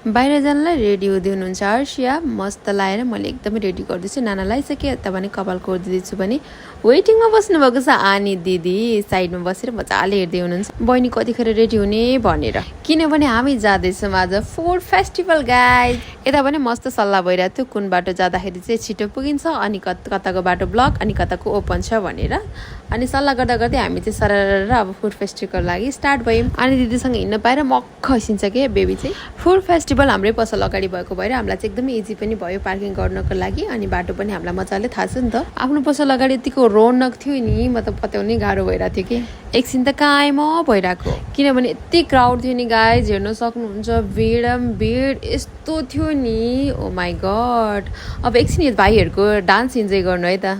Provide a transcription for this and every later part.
बाहिर जानलाई रेडी हुँदै हुनुहुन्छ अर्सिया मस्त लाएर मैले एकदमै रेडी गर्दैछु नाना लाइसके यता भने कपाल कोर्दिँदैछु भने वेटिङमा बस्नुभएको छ आनी दिदी साइडमा बसेर मजाले हेर्दै हुनुहुन्छ बहिनी कतिखेर रेडी हुने भनेर किनभने हामी जाँदैछौँ आज फुड फेस्टिभल गाइज यता पनि मस्त सल्लाह भइरहेको थियो कुन बाटो जाँदाखेरि चाहिँ छिटो पुगिन्छ अनि कताको बाटो ब्लक अनि कताको ओपन छ भनेर अनि सल्लाह गर्दा गर्दै हामी चाहिँ सरर अब फुड फेस्टिभल लागि स्टार्ट भयौँ अनि दिदीसँग हिँड्न पाएर मक्ख हसिन्छ के बेबी चाहिँ फुड फेस्टिभल हाम्रै पसल अगाडि भएको भएर हामीलाई चाहिँ एकदमै इजी पनि भयो पार्किङ गर्नको लागि अनि बाटो पनि हामीलाई मजाले थाहा छ नि त आफ्नो पसल अगाडि यतिको रौनक थियो नि मतलब पत्याउनै गाह्रो भइरहेको थियो कि एकछिन त कायम भइरहेको किनभने यति क्राउड थियो नि गाइज हेर्न सक्नुहुन्छ भिड यस्तो थियो नि ओ माई गड अब एकछिन भाइहरूको डान्स इन्जोय गर्नु है त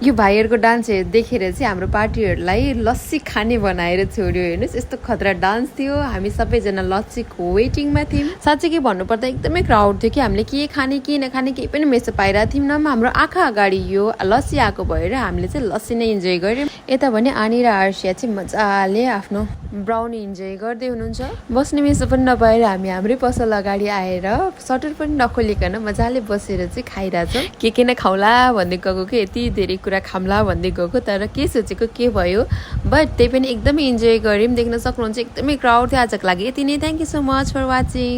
यो भाइहरूको डान्स देखेर चाहिँ हाम्रो पार्टीहरूलाई लस्सी खाने बनाएर छोड्यो हेर्नुहोस् यस्तो खतरा डान्स थियो हामी सबैजना लस्सीको वेटिङमा थियौँ साँच्चै के भन्नुपर्दा एकदमै क्राउड थियो कि हामीले के खाने के नखाने केही पनि मेसो पाइरहेको थियौँ न हाम्रो आँखा अगाडि यो लस्सी आएको भएर हामीले चाहिँ लस्सी नै इन्जोय गऱ्यौँ यता भने आनी र आर्सिया चाहिँ मजाले आफ्नो ब्राउनी इन्जोय गर्दै हुनुहुन्छ बस्ने मेसो पनि नपाएर हामी हाम्रै पसल अगाडि आएर सटर पनि नखोलिकन मजाले बसेर चाहिँ खाइरहेछौँ के न खाउला भन्दै गएको कि यति धेरै कुरा खाम्ला भन्दै गएको तर के सोचेको के भयो बट त्यही पनि एकदमै इन्जोय गऱ्यौँ देख्न सक्नुहुन्छ एकदमै क्राउड थियो आजको लागि यति नै thank you so much for watching